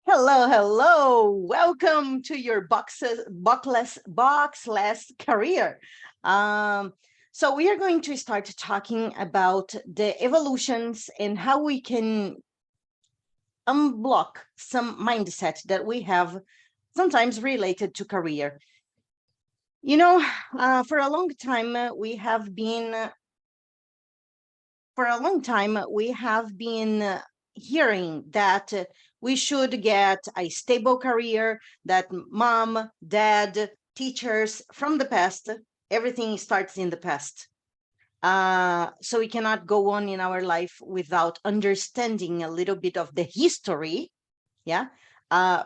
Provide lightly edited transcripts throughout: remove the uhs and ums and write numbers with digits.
Hello, hello. Welcome to your boxless career. Um, so we are going to start talking about the evolutions and how we can unblock some mindset that we have sometimes related to career. You know, for a long time we have been for a long time, we have been hearing that we should get a stable career, that mom, dad, teachers from the past, everything starts in the past. So we cannot go on in our life without understanding a little bit of the history, yeah,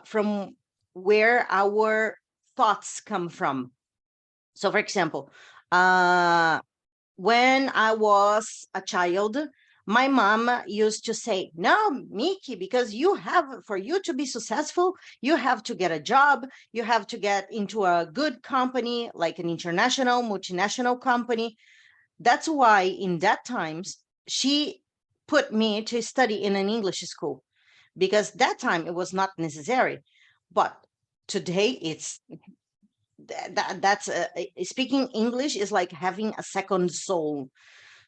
from where our thoughts come from. So, for example, uh, when I was a child, my mom used to say, no, Micky, because for you to be successful, you have to get a job, you have to get into a good company, like an international, multinational company. That's why in that times, she put me to study in an English school, because that time it was not necessary. But today speaking English is like having a second soul.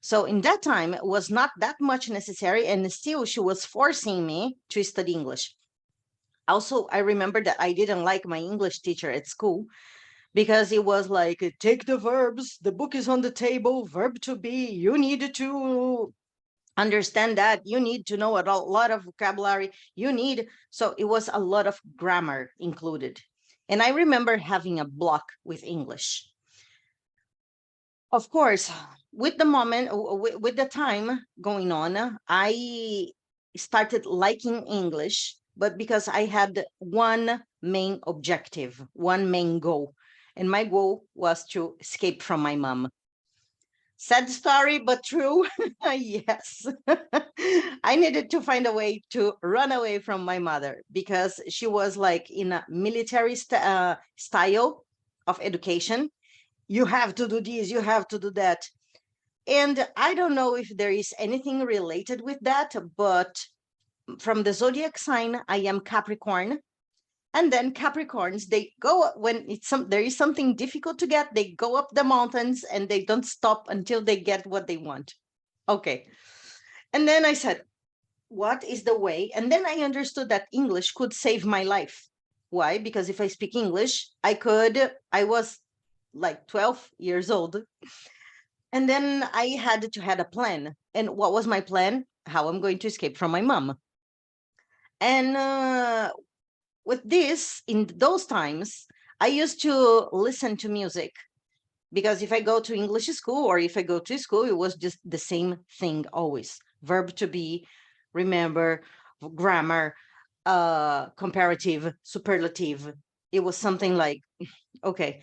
So in that time, it was not that much necessary, and still she was forcing me to study English. Also, I remember that I didn't like my English teacher at school because it was like, take the verbs, the book is on the table, verb to be, you need to understand that, you need to know a lot of vocabulary, so it was a lot of grammar included. And I remember having a block with English. Of course, with the moment, with the time going on, I started liking English, but because I had one main objective, one main goal, and my goal was to escape from my mom. Sad story, but true. Yes. I needed to find a way to run away from my mother because she was like in a military style of education. You have to do this, you have to do that. And I don't know if there is anything related with that, but from the zodiac sign, I am Capricorn. And then Capricorns, they go when there is something difficult to get, they go up the mountains and they don't stop until they get what they want. Okay. And then I said, what is the way? And then I understood that English could save my life. Why? Because if I speak English, I was like 12 years old. And then I had to had a plan. And what was my plan? How I'm going to escape from my mom. And with this, in those times, I used to listen to music because if I go to English school or if I go to school, it was just the same thing always. Verb to be, remember, grammar, comparative, superlative. It was something like, okay.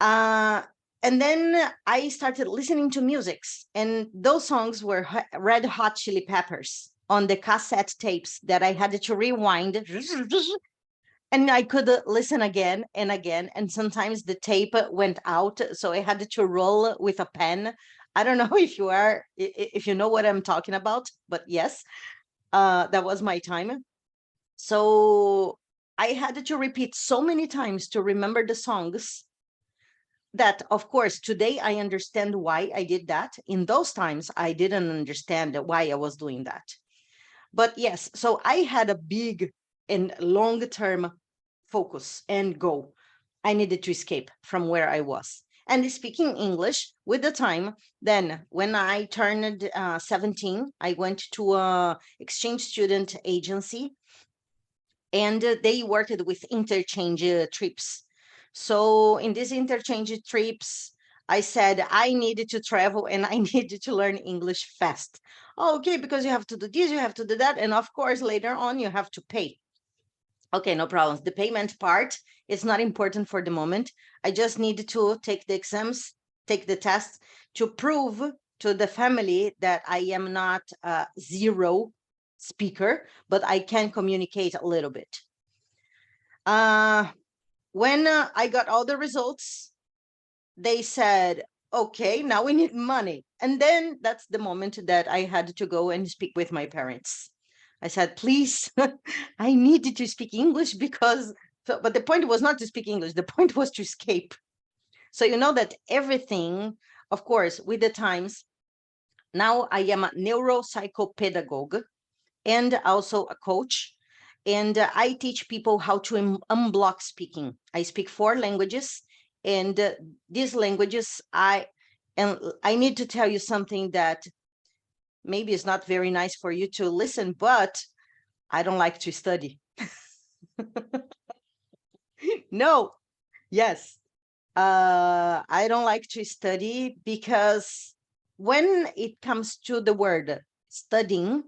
Uh, and then I started listening to musics, and those songs were Red Hot Chili Peppers on the cassette tapes that I had to rewind, and I could listen again and again. And sometimes the tape went out, so I had to roll with a pen. I don't know if you know what I'm talking about, but yes, that was my time. So I had to repeat so many times to remember the songs that, of course, today I understand why I did that. In those times, I didn't understand why I was doing that. But yes, so I had a big and long-term focus and goal. I needed to escape from where I was. And speaking English with the time, then when I turned 17, I went to a exchange student agency, and they worked with interchange trips. So in these interchange trips, I said I needed to travel and I needed to learn English fast. Okay, because you have to do this, you have to do that. And of course, later on, you have to pay. Okay, no problems. The payment part is not important for the moment. I just need to take the exams, take the tests to prove to the family that I am not a zero speaker, but I can communicate a little bit. When I got all the results, they said, okay, now we need money. And then that's the moment that I had to go and speak with my parents. I said, please, I needed to speak English because, but the point was not to speak English. The point was to escape. So you know that everything, of course, with the times, now I am a neuropsychopedagogue and also a coach. And I teach people how to unblock speaking. I speak 4 languages, and these languages, and I need to tell you something that maybe is not very nice for you to listen, but I don't like to study. No, yes. I don't like to study because when it comes to the word studying,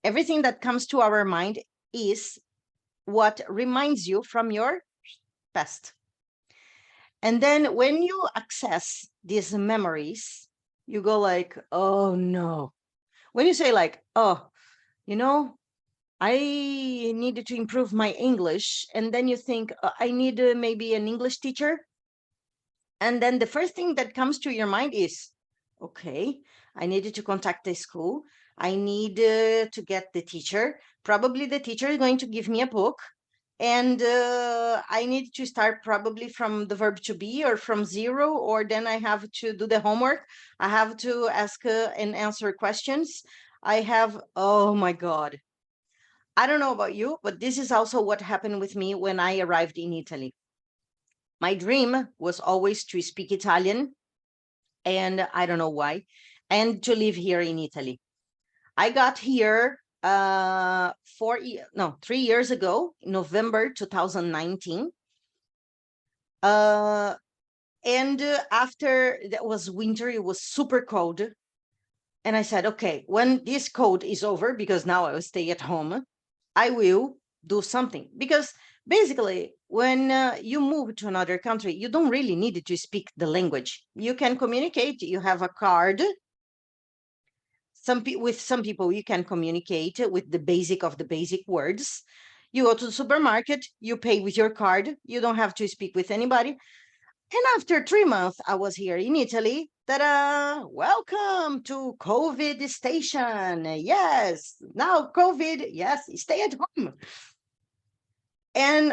everything that comes to our mind is what reminds you from your past. And then when you access these memories, you go like, oh no. When you say like, oh, you know, I needed to improve my English. And then you think, I need maybe an English teacher. And then the first thing that comes to your mind is, okay, I needed to contact the school. I need to get the teacher. Probably the teacher is going to give me a book. And I need to start probably from the verb to be or from zero, or then I have to do the homework. I have to ask and answer questions. I have, oh my God. I don't know about you, but this is also what happened with me when I arrived in Italy. My dream was always to speak Italian, and I don't know why, and to live here in Italy. I got here 3 years ago, in November 2019. And after that was winter, it was super cold. And I said, okay, when this cold is over, because now I will stay at home, I will do something. Because basically, when you move to another country, you don't really need to speak the language. You can communicate, you have a card. With some people, you can communicate with the basic of the basic words. You go to the supermarket, you pay with your card, you don't have to speak with anybody. And after 3 months, I was here in Italy. Ta-da! Welcome to COVID station. Yes, now COVID, yes, stay at home. And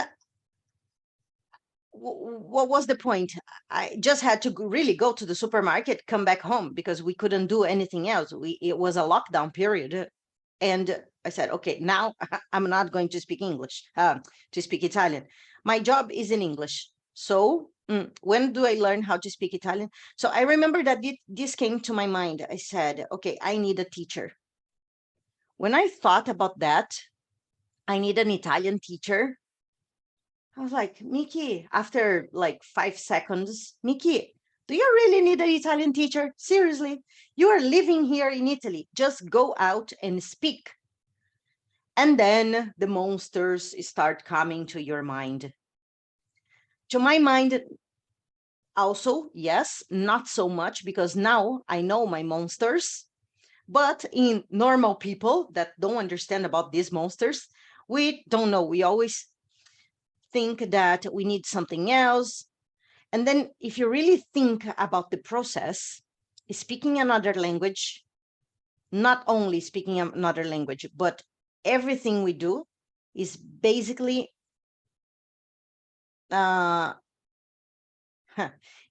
what was the point? I just had to really go to the supermarket, come back home because we couldn't do anything else. It was a lockdown period. And I said, okay, now I'm not going to speak English, to speak Italian. My job is in English. So when do I learn how to speak Italian? So I remember that this came to my mind. I said, okay, I need a teacher. When I thought about that, I need an Italian teacher. I was like, Micky, after like 5 seconds, Micky, do you really need an Italian teacher? Seriously, you are living here in Italy. Just go out and speak. And then the monsters start coming to your mind. To my mind, also, yes, not so much, because now I know my monsters. But in normal people that don't understand about these monsters, we don't know. We always think that we need something else. And then if you really think about the process, speaking another language, not only speaking another language, but everything we do is basically,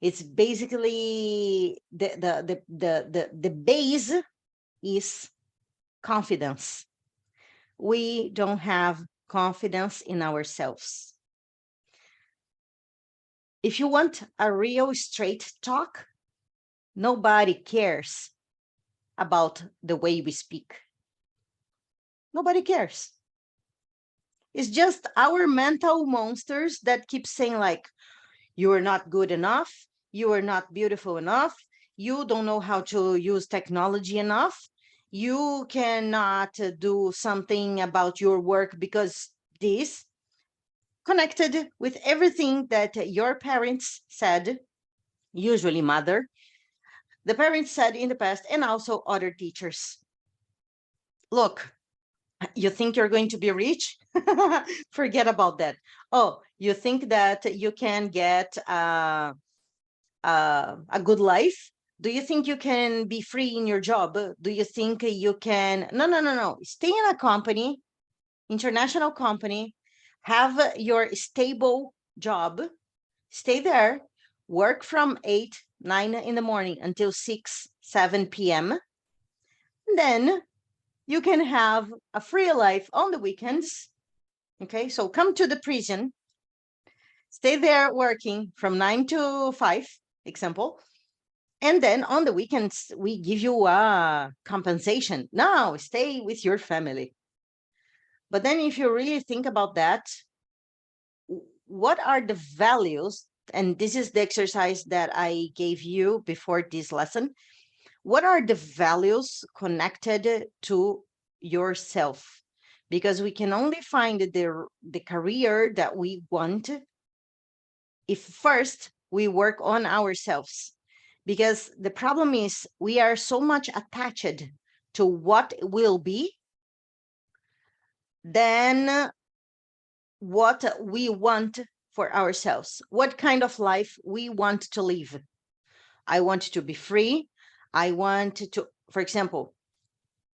it's basically the base is confidence. We don't have confidence in ourselves. If you want a real straight talk, nobody cares about the way we speak. Nobody cares. It's just our mental monsters that keep saying like, you are not good enough, you are not beautiful enough, you don't know how to use technology enough, you cannot do something about your work because this, connected with everything that your parents said, usually mother, the parents said in the past, and also other teachers. Look, you think you're going to be rich? Forget about that. Oh, you think that you can get a good life? Do you think you can be free in your job? Do you think you can? No, no, no, no. Stay in a company, international company, have your stable job, stay there, work from 8, 9 in the morning until 6, 7 p.m. Then you can have a free life on the weekends. Okay, so come to the prison, stay there working from 9 to 5, example. And then on the weekends, we give you a compensation. Now stay with your family. But then if you really think about that, what are the values? And this is the exercise that I gave you before this lesson. What are the values connected to yourself? Because we can only find the career that we want if first we work on ourselves. Because the problem is we are so much attached to what will be than what we want for ourselves, what kind of life we want to live. I want to be free. I want to, for example,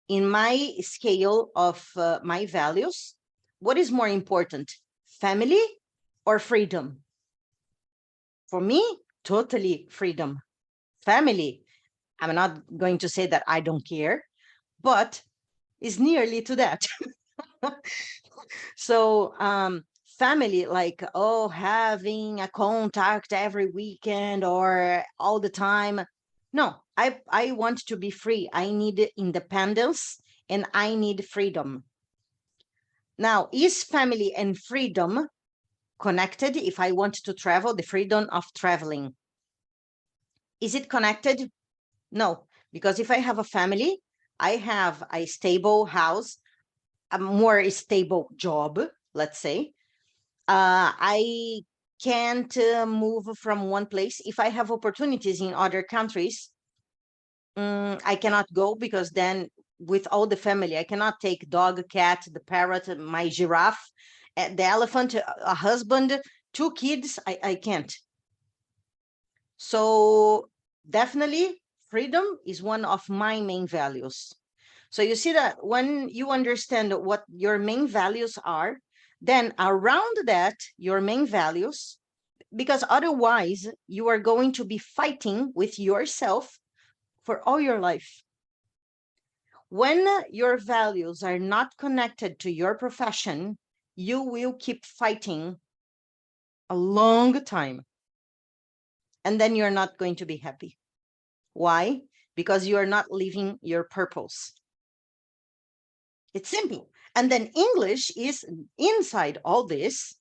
in my scale of my values, what is more important, family or freedom? For me, totally freedom. Family, I'm not going to say that I don't care, but it's nearly to that. So family, like, oh, having a contact every weekend or all the time. No, I want to be free. I need independence and I need freedom. Now, is family and freedom connected? If I want to travel, the freedom of traveling, is it connected? No, because if I have a family, I have a stable house, a more stable job, let's say. I can't move from one place. If I have opportunities in other countries, I cannot go because then with all the family, I cannot take dog, cat, the parrot, my giraffe, the elephant, a husband, 2 kids. I can't. So definitely freedom is one of my main values. So you see that when you understand what your main values are, then around that, your main values, because otherwise you are going to be fighting with yourself for all your life. When your values are not connected to your profession, you will keep fighting a long time. And then you're not going to be happy. Why? Because you are not living your purpose. It's simple. And then English is inside all this,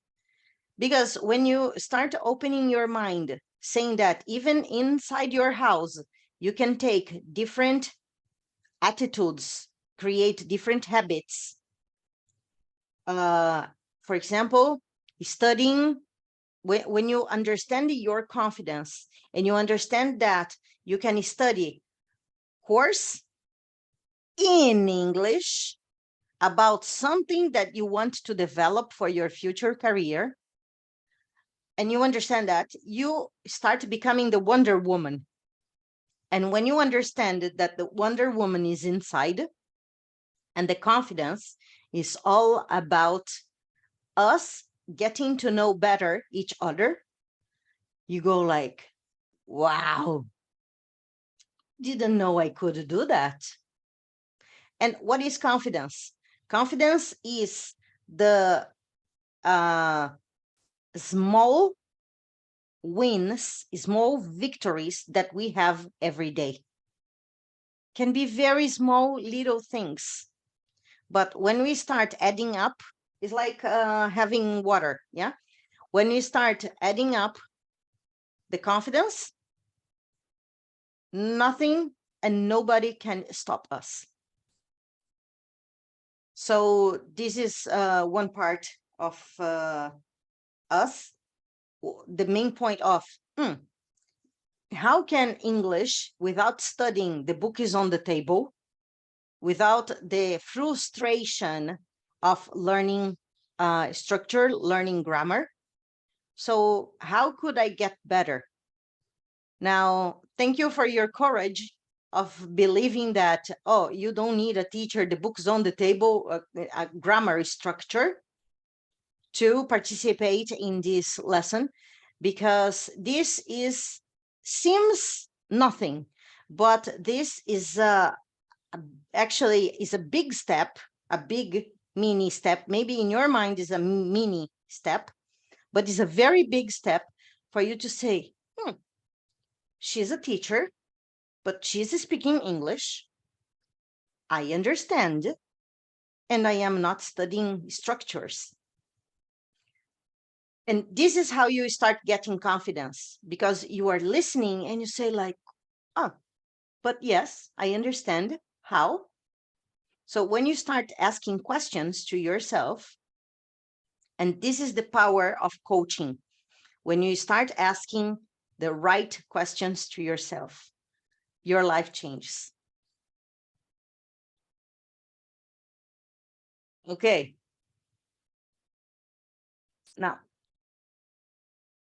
because when you start opening your mind, saying that even inside your house, you can take different attitudes, create different habits. For example, studying, when you understand your confidence and you understand that you can study course in English about something that you want to develop for your future career, and you understand that, you start becoming the Wonder Woman. And when you understand that the Wonder Woman is inside, and the confidence is all about us getting to know better each other, you go like, wow, didn't know I could do that. And what is confidence? Confidence is the small wins, small victories that we have every day. Can be very small little things, but when we start adding up, it's like having water. Yeah, when we start adding up the confidence, nothing and nobody can stop us. So this is one part of us, the main point of how can English, without studying, the book is on the table, without the frustration of learning structure, learning grammar. So how could I get better? Now, Thank you for your courage of believing that, oh, you don't need a teacher, the book's on the table, a grammar structure to participate in this lesson, because this seems nothing, but this is actually is a big step, a big mini step. Maybe in your mind is a mini step, but it's a very big step for you to say, she's a teacher, but she's speaking English. I understand, and I am not studying structures. And this is how you start getting confidence, because you are listening and you say like, oh, but yes, I understand. How? So when you start asking questions to yourself, and this is the power of coaching, when you start asking the right questions to yourself, your life changes. Okay. Now,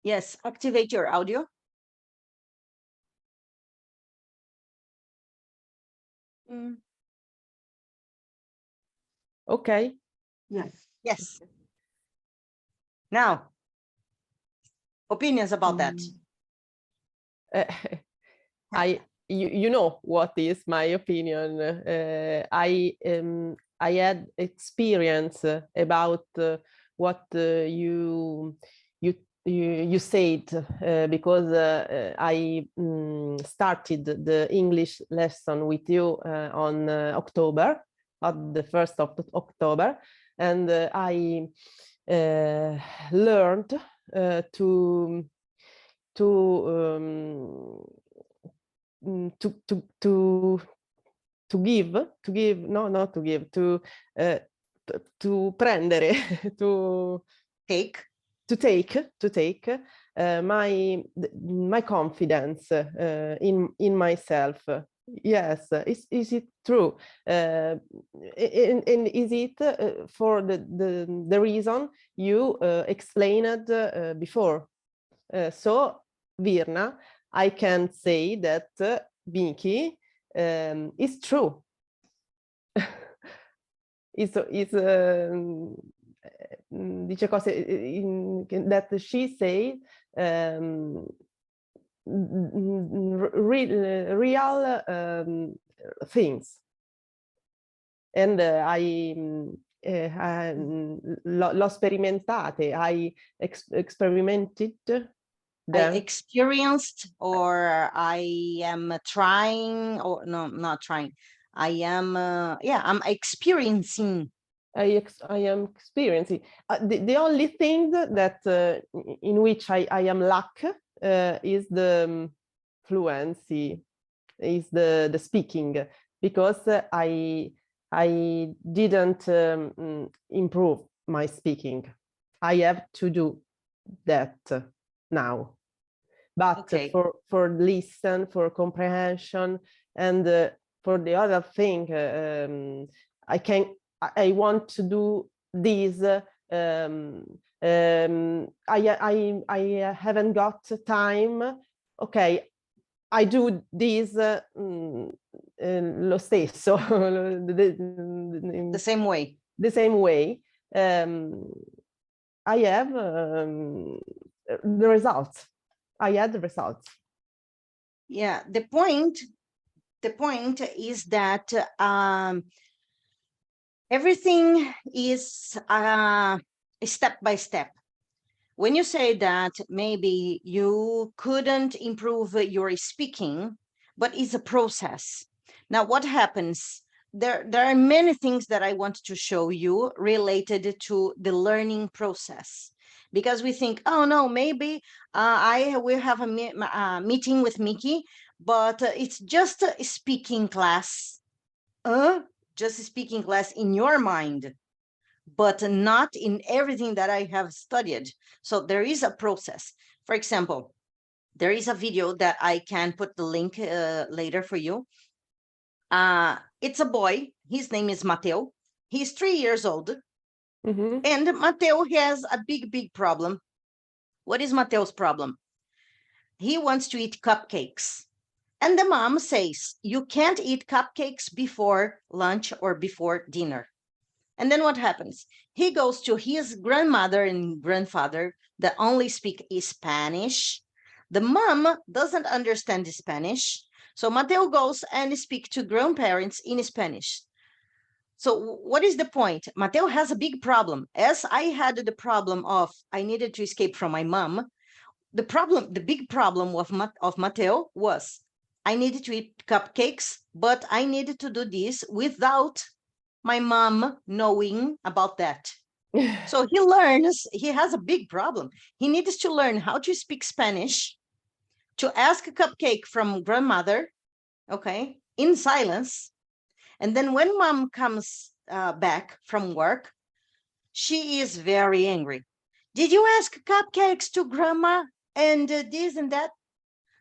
yes, activate your audio. Okay. Yes. Yes. Now, opinions about that. You know what is my opinion. I had experience about what you said, because I started the English lesson with you on October, at the 1st of October, and I learned to give, no, not to give, to prendere, to take my confidence in myself. Yes, is it true? And is it for the reason you explained before? So, Virna, I can say that Micky is true. Dice cose that she said, real things, and l'ho sperimentate, I experimented them. I experienced, or I am trying, or no, not trying. I am, I'm experiencing. I am experiencing. The only thing that in which I am lack is the fluency, is the speaking, because I didn't improve my speaking. I have to do that now. But okay. for listen, for comprehension, and for the other thing, I want to do this. I haven't got time. Okay, I do this lo stesso. The same way. The same way. I have the results. I had the results. Yeah, the point is that everything is step by step. When you say that maybe you couldn't improve your speaking, but it's a process. Now, what happens? There are many things that I want to show you related to the learning process, because we think, oh no, maybe I will have a meeting with Micky, but it's just a speaking class. Just a speaking class in your mind, but not in everything that I have studied. So there is a process. For example, there is a video that I can put the link later for you. It's a boy. His name is Mateo. He's 3 years old. Mm-hmm. And Mateo has a big problem. What is Mateo's problem? He wants to eat cupcakes. And the mom says, you can't eat cupcakes before lunch or before dinner. And then what happens? He goes to his grandmother and grandfather that only speak Spanish. The mom doesn't understand Spanish. So Mateo goes and speaks to grandparents in Spanish. So what is the point? Mateo has a big problem. As I had the problem of I needed to escape from my mom, the big problem of Mateo was I needed to eat cupcakes, but I needed to do this without my mom knowing about that. So he has a big problem. He needs to learn how to speak Spanish, to ask a cupcake from grandmother, okay, in silence. And then when mom comes back from work, she is very angry. Did you ask cupcakes to grandma and this and that?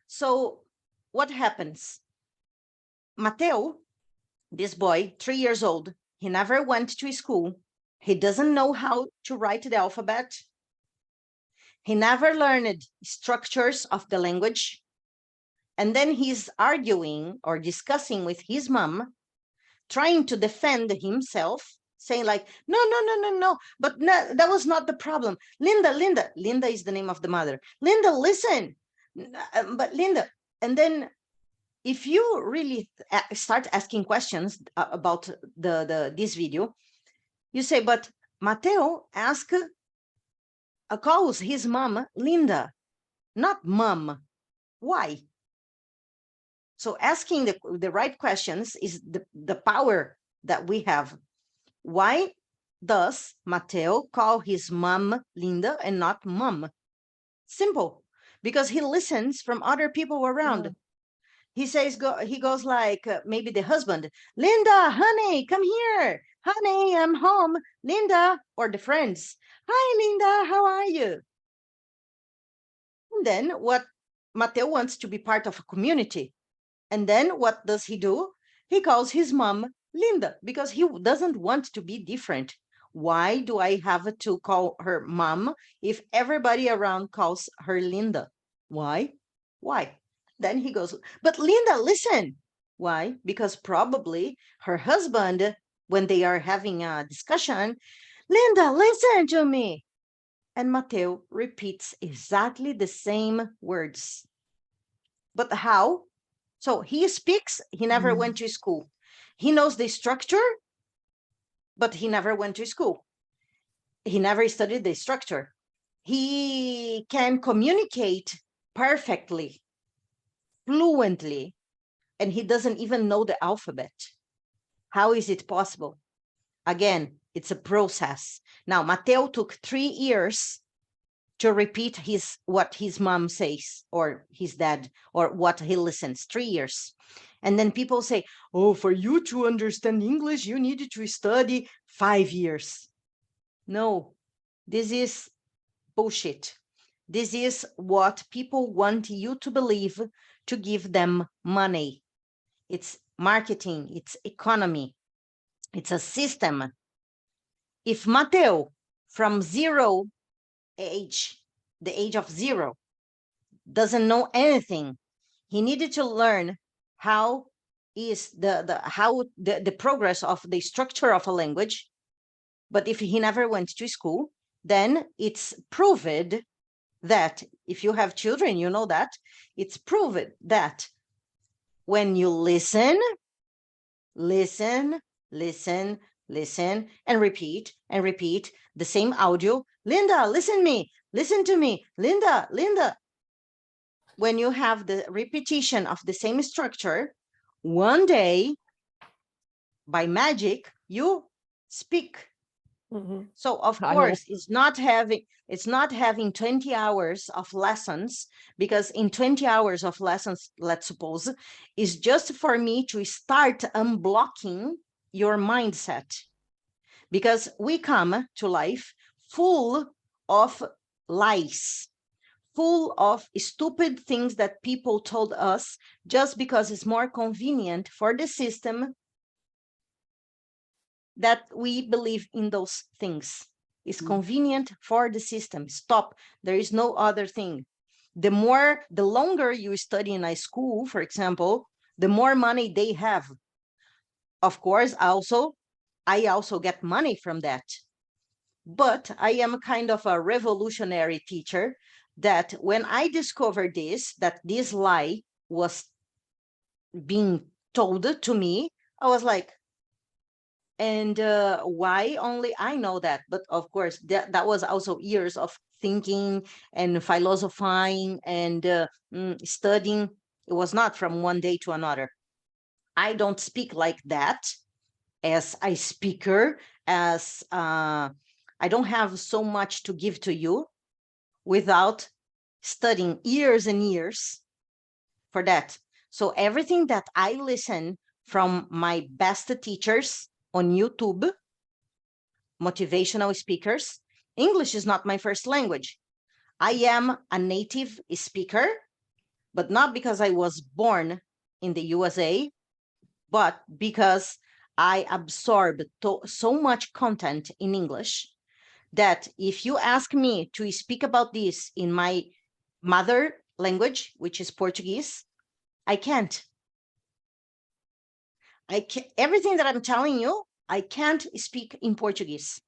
So what happens? Mateo, this boy, 3 years old, he never went to school. He doesn't know how to write the alphabet. He never learned structures of the language. And then he's arguing or discussing with his mom, trying to defend himself, saying like, no, no, no, no, no, but no, that was not the problem. Linda is the name of the mother. Linda, listen, but Linda, and then if you really start asking questions about this video, you say, but Mateo calls his mom Linda, not mom. Why? So asking the right questions is the power that we have. Why does Mateo call his mom Linda and not mom? Simple, because he listens from other people around. He says, he goes like maybe the husband, Linda, honey, come here. Honey, I'm home. Linda, or the friends. Hi, Linda, how are you? And then what Mateo wants to be part of a community. And then what does he do? He calls his mom Linda because he doesn't want to be different. Why do I have to call her mom if everybody around calls her Linda? Why? Why? Then he goes, but Linda, listen. Why? Because probably her husband, when they are having a discussion, Linda, listen to me. And Mateo repeats exactly the same words. But how? So he speaks, he never went to school. He knows the structure, but he never went to school. He never studied the structure. He can communicate perfectly, fluently, and he doesn't even know the alphabet. How is it possible? Again, it's a process. Now, Mateo took 3 years to repeat what his mom says or his dad or what he listens. 3 years. And then people say, oh, for you to understand English, you needed to study 5 years. No, this is bullshit. This is what people want you to believe to give them money. It's marketing, it's economy, it's a system. If Mateo from the age of 0, doesn't know anything, he needed to learn how is the progress of the structure of a language. But if he never went to school, then it's proved that if you have children, you know that it's proven that when you listen, and repeat the same audio, Linda, listen to me, Linda. When you have the repetition of the same structure, one day, by magic, you speak. So of course, it's not having 20 hours of lessons, because in 20 hours of lessons, let's suppose, is just for me to start unblocking your mindset, because we come to life full of lies, full of stupid things that people told us just because it's more convenient for the system that we believe in those things. It's convenient for the system. Stop. There is no other thing. the longer you study in a school, for example, the more money they have. Of course, I also get money from that. But I am kind of a revolutionary teacher that when I discovered that this lie was being told to me, I was like, and why only I know that? But of course, that was also years of thinking and philosophizing and studying. It was not from one day to another. I don't speak like that as a speaker, as I don't have so much to give to you without studying years and years for that. So everything that I listen from my best teachers on YouTube, motivational speakers, English is not my first language. I am a native speaker, but not because I was born in the USA, but because I absorbed so much content in English that if you ask me to speak about this in my mother language, which is Portuguese, I can't. Everything that I'm telling you, I can't speak in Portuguese.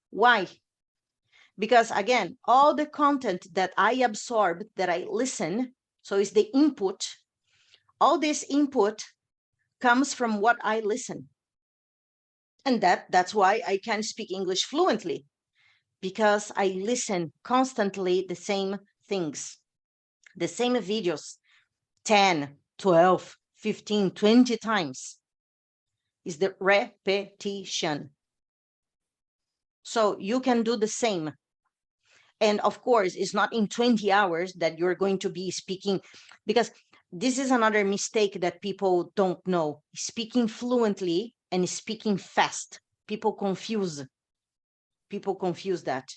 Why? Because again, all the content that I absorb, that I listen, so it's the input, all this input comes from what I listen. And that's why I can speak English fluently, because I listen constantly the same things, the same videos, 10, 12, 15, 20 times. Is the repetition. So you can do the same. And of course, it's not in 20 hours that you're going to be speaking, because this is another mistake that people don't know. Speaking fluently and speaking fast. People confuse that.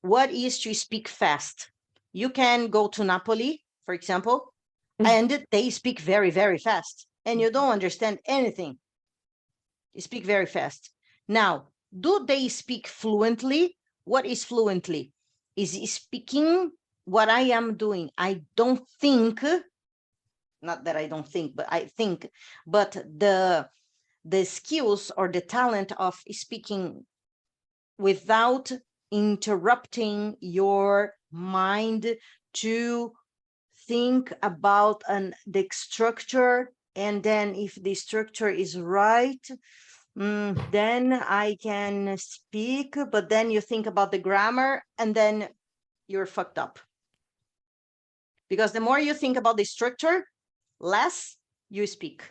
What is to speak fast? You can go to Napoli, for example, and they speak very, very fast, and you don't understand anything. They speak very fast. Now, do they speak fluently? What is fluently? Is speaking what I am doing. I don't think, not that I don't think, but I think, but the skills or the talent of speaking without interrupting your mind to think about the structure, and then if the structure is right, then I can speak, but then you think about the grammar and then you're fucked up. Because the more you think about the structure, less you speak.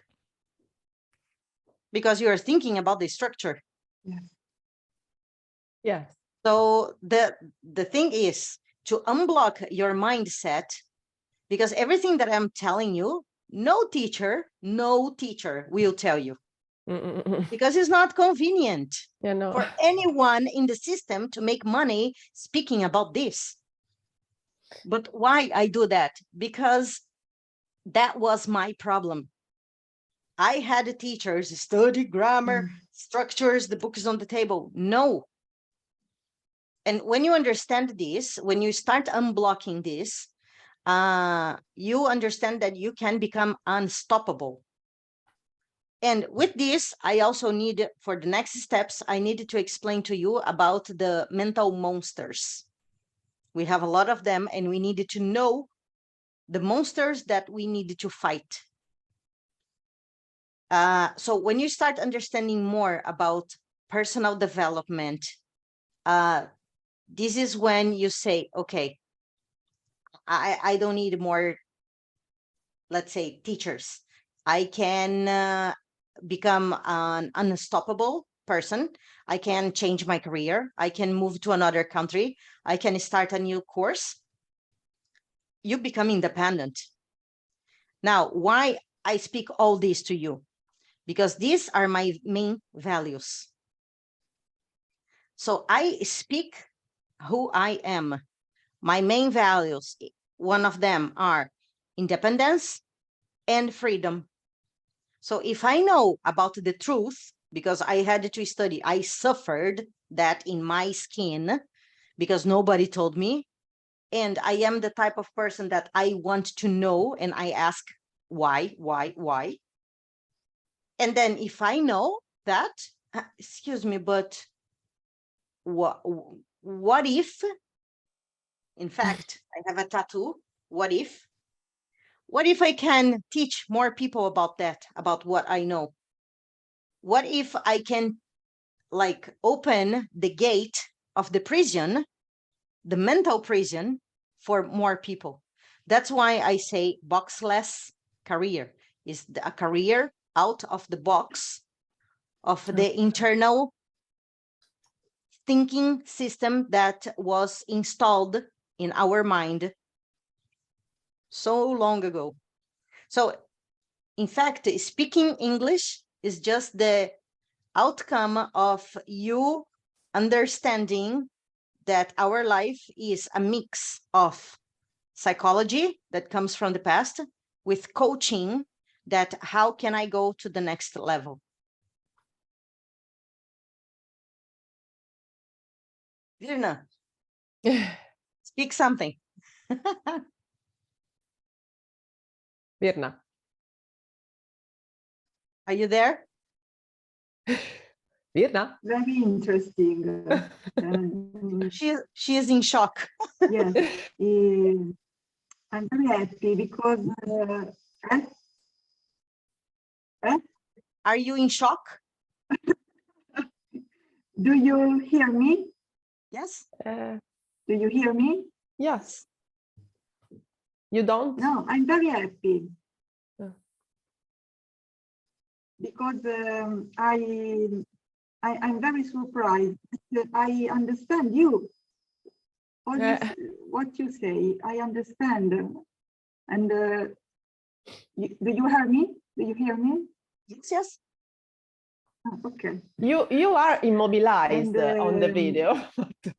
Because you're thinking about the structure. Yes. So the thing is to unblock your mindset, because everything that I'm telling you, no teacher will tell you. Because it's not convenient for anyone in the system to make money speaking about this. But why I do that? Because that was my problem. I had teachers study grammar, structures, the book is on the table. No. And when you understand this, when you start unblocking this, you understand that you can become unstoppable. And with this, I also need, for the next steps, I needed to explain to you about the mental monsters. We have a lot of them, and we needed to know the monsters that we needed to fight. So when you start understanding more about personal development, this is when you say, okay, I don't need more, let's say, teachers. I can become an unstoppable person. I can change my career. I can move to another country. I can start a new course. You become independent. Now, why I speak all this to you? Because these are my main values. So I speak who I am. My main values, one of them are independence and freedom. So if I know about the truth, because I had to study, I suffered that in my skin because nobody told me. And I am the type of person that I want to know, and I ask why. And then if I know that, excuse me, but what if, in fact, I have a tattoo, what if I can teach more people about that, about what I know? What if I can like open the gate of the prison, the mental prison, for more people? That's why I say boxless career is a career out of the box of the internal thinking system that was installed in our mind so long ago. So in fact, speaking English is just the outcome of you understanding that our life is a mix of psychology that comes from the past with coaching, that how can I go to the next level? Virna, speak something. Virna. Are you there? Virna? Very interesting. She is in shock. Yes, I'm very happy because eh, Are you in shock? do you hear me? Yes. Do you hear me? Yes. You don't? No, I'm very happy Oh. because I'm very surprised that I understand you. All this, what you say, I understand. And do you hear me? Do you hear me? Yes. Ah, okay. You are immobilized And, on the video.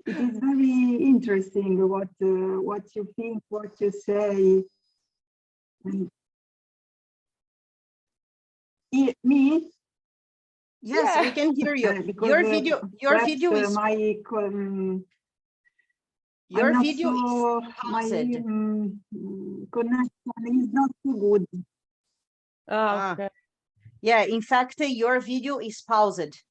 It is very interesting what you think, what you say. And me? Yes, Yeah. we can hear you. Because, Your video is my your I'm not video so, is my paused. connection is not so good. Ah, okay. Yeah, in fact, your video is paused.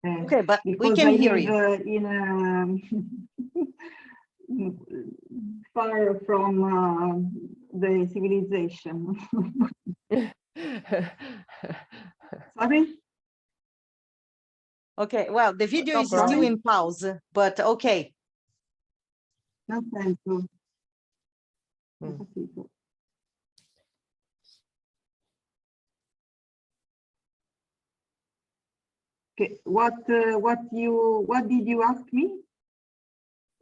Okay, but we can hear you. In far from the civilization. Sorry? Okay, well, the video No is still problem. in pause, but okay. No, thank you. Okay, what did you ask me?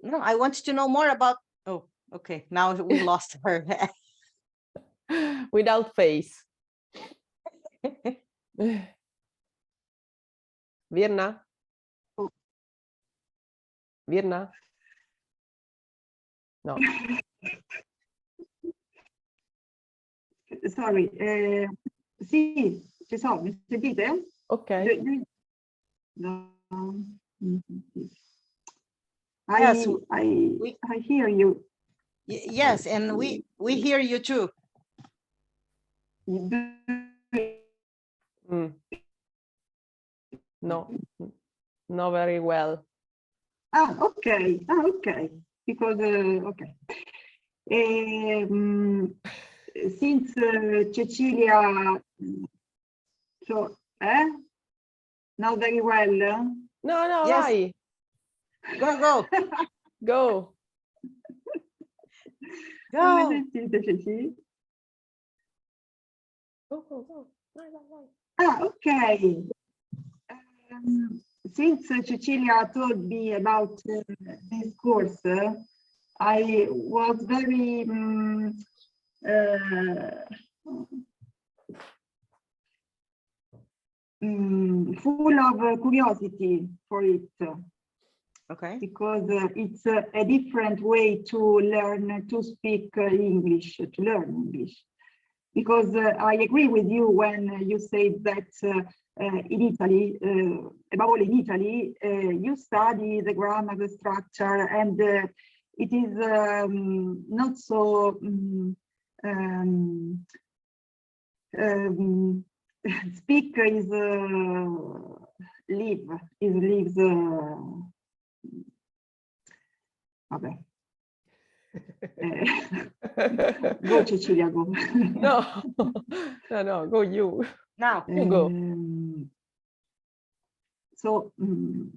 No, I want to know more about. Oh, okay. Now we lost her. Without face. Virna? Oh. Virna? No. Sorry. Sì, ci sono, mi sentite? Ok. No. Yes, I hear you. yes, and we hear you too. No, not very well. Okay. Okay. Because okay. Since Cecilia, so not very well. No, Yes. vai. Go. Go. Go. Sentite, Ceci? Go. Vai. Okay. Since Cecilia told me about this course, I was very full of curiosity for it. Okay. Because it's a different way to learn to speak English, to learn English. because I agree with you when you say that in Italy, above all in Italy, you study the grammar, the structure, and it is not so speak is live is lives. Vabbè. Go Cecilia, go. No, no, go you. Now, You go. So you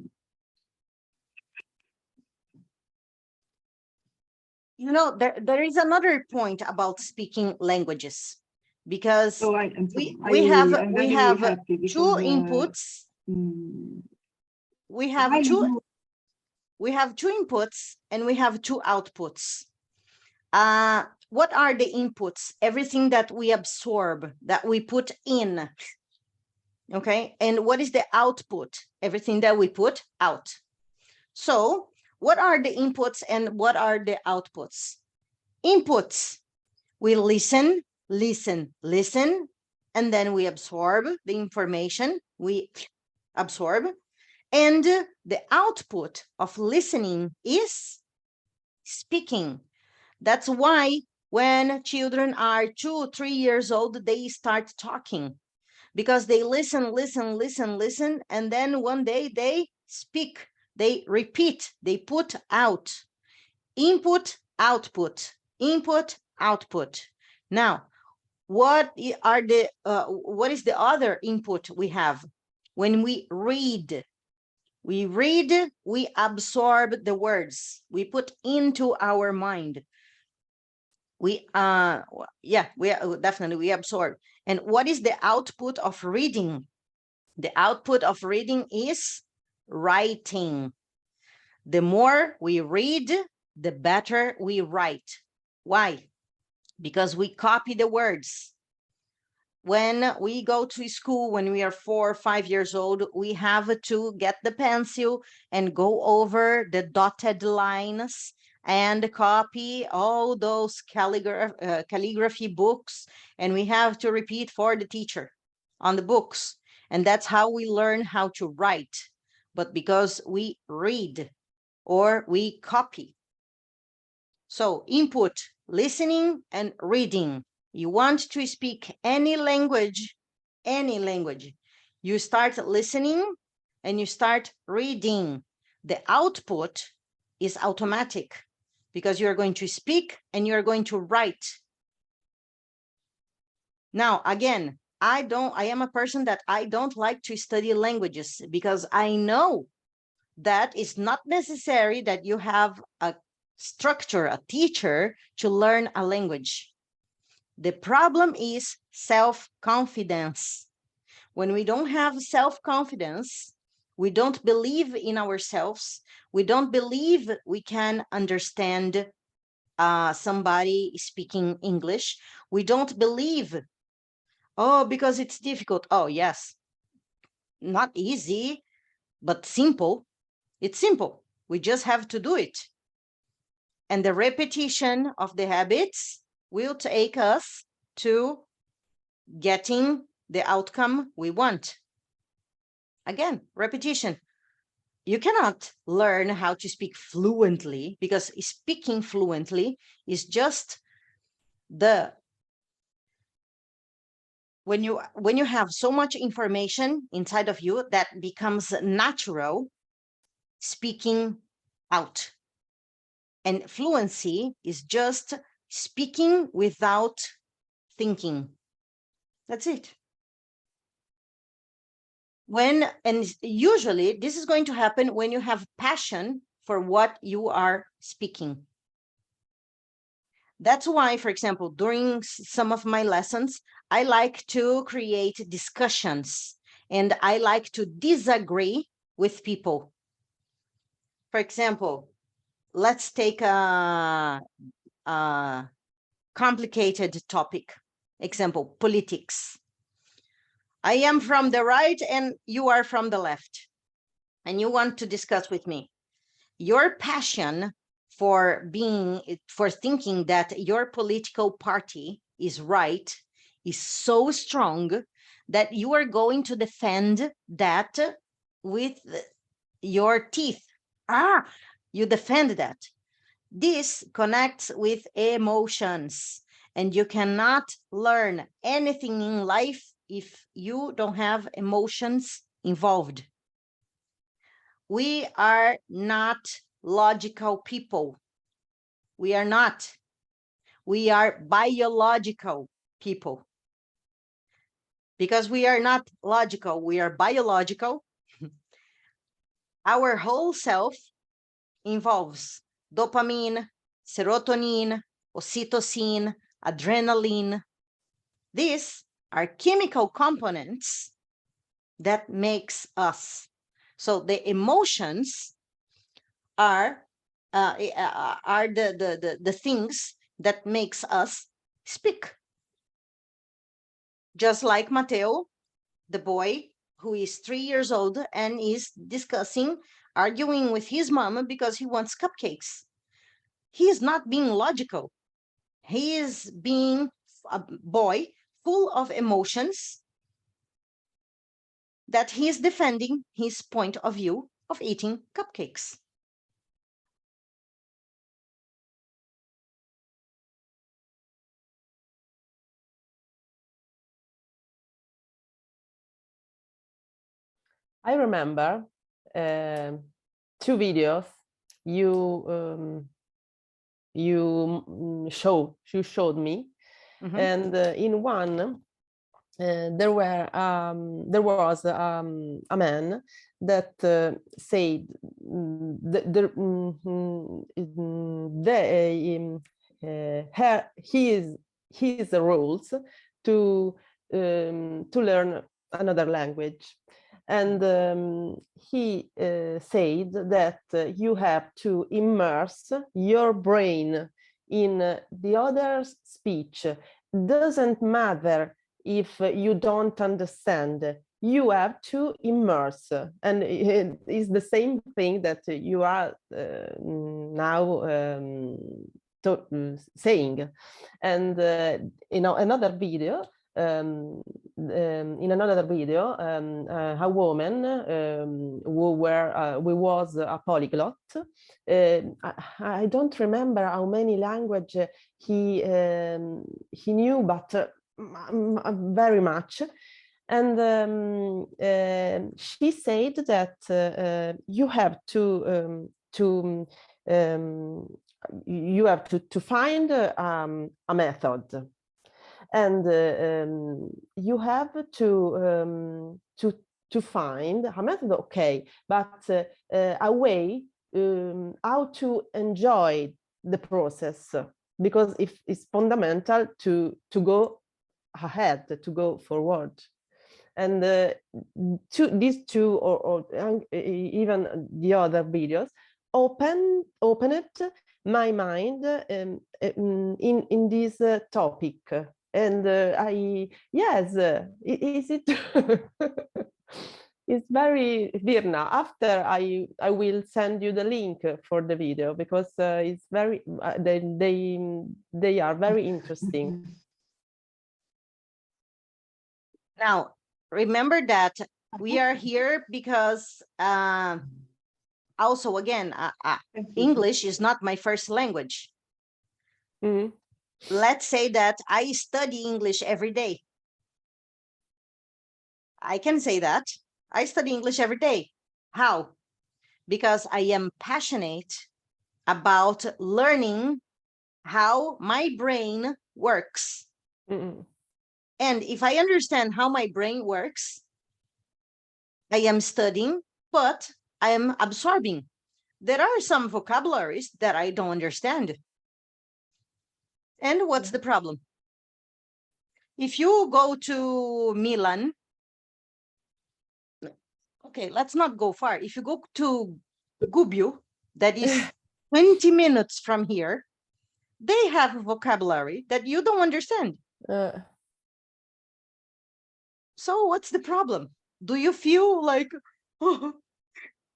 know, there is another point about speaking languages, because so we I'm we very have happy two because inputs. We have while two you inputs and we have two outputs. What are the inputs? Everything that we absorb, that we put in. Okay, and what is the output? Everything that we put out. So what are the inputs and what are the outputs? Inputs, we listen, and then we absorb the information, we absorb. And the output of listening is speaking. That's why when children are 2, 3 years old, they start talking, because they listen, and then one day they speak, they repeat, they put out. Input, output, input, output. Now, what is the other input we have? When we read, we absorb the words, we put into our mind. We definitely we absorb. And what is the output of reading? The output of reading is writing. The more we read, the better we write. Why? Because we copy the words. When we go to school, when we are 4 or 5 years old, we have to get the pencil and go over the dotted lines and copy all those calligraphy books, and we have to repeat for the teacher on the books. And that's how we learn how to write, but because we read or we copy. So input, listening and reading. You want to speak any language, you start listening and you start reading. The output is automatic because you're going to speak and you're going to write. Now, again, I am a person that I don't like to study languages because I know that it's not necessary that you have a structure, a teacher to learn a language. The problem is self-confidence. When we don't have self-confidence, we don't believe in ourselves, we don't believe we can understand somebody speaking English, we don't believe, oh, because it's difficult. Oh, yes, not easy, but simple. It's simple. We just have to do it. And the repetition of the habits will take us to getting the outcome we want. Again, repetition. You cannot learn how to speak fluently, because speaking fluently is just when you have so much information inside of you that becomes natural speaking out. And fluency is just speaking without thinking. That's it. And usually this is going to happen when you have passion for what you are speaking. That's why, for example, during some of my lessons, I like to create discussions and I like to disagree with people. For example, let's take a complicated topic. Example, politics. I am from the right and you are from the left, and you want to discuss with me. Your passion for thinking that your political party is right is so strong that you are going to defend that with your teeth. You defend that. This connects with emotions, and you cannot learn anything in life if you don't have emotions involved. We are not logical people. We are not. We are biological people. Because we are not logical, we are biological. Our whole self involves dopamine, serotonin, oxytocin, adrenaline. These are chemical components that makes us. So the emotions are the things that makes us speak. Just like Mateo, the boy who is 3 years old and is arguing with his mom because he wants cupcakes. He is not being logical. He is being a boy full of emotions that he is defending his point of view of eating cupcakes. I remember two videos you showed me, and in one there was a man that said his rules to learn another language. And he said that you have to immerse your brain in the other's speech. Doesn't matter if you don't understand, you have to immerse. And it is the same thing that you are now saying. And another video, in another video, a woman who was a polyglot. I don't remember how many languages he knew, but very much. And she said that you have to find a method. And you have to find a method, okay, but a way how to enjoy the process, because it's fundamental to go ahead, to go forward. And these two, or even the other videos, opened my mind in this topic. And is it it's very, Virna, after I will send you the link for the video, because it's very they are very interesting. Now remember that we are here because also, again, English is not my first language. Mm-hmm. Let's say that I study English every day. I can say that. I study English every day. How? Because I am passionate about learning how my brain works. Mm-hmm. And if I understand how my brain works, I am studying, but I am absorbing. There are some vocabularies that I don't understand. And what's the problem? If you go to Milan, okay, let's not go far. If you go to Gubbio, that is 20 minutes from here, they have a vocabulary that you don't understand. So what's the problem? Do you feel like, oh,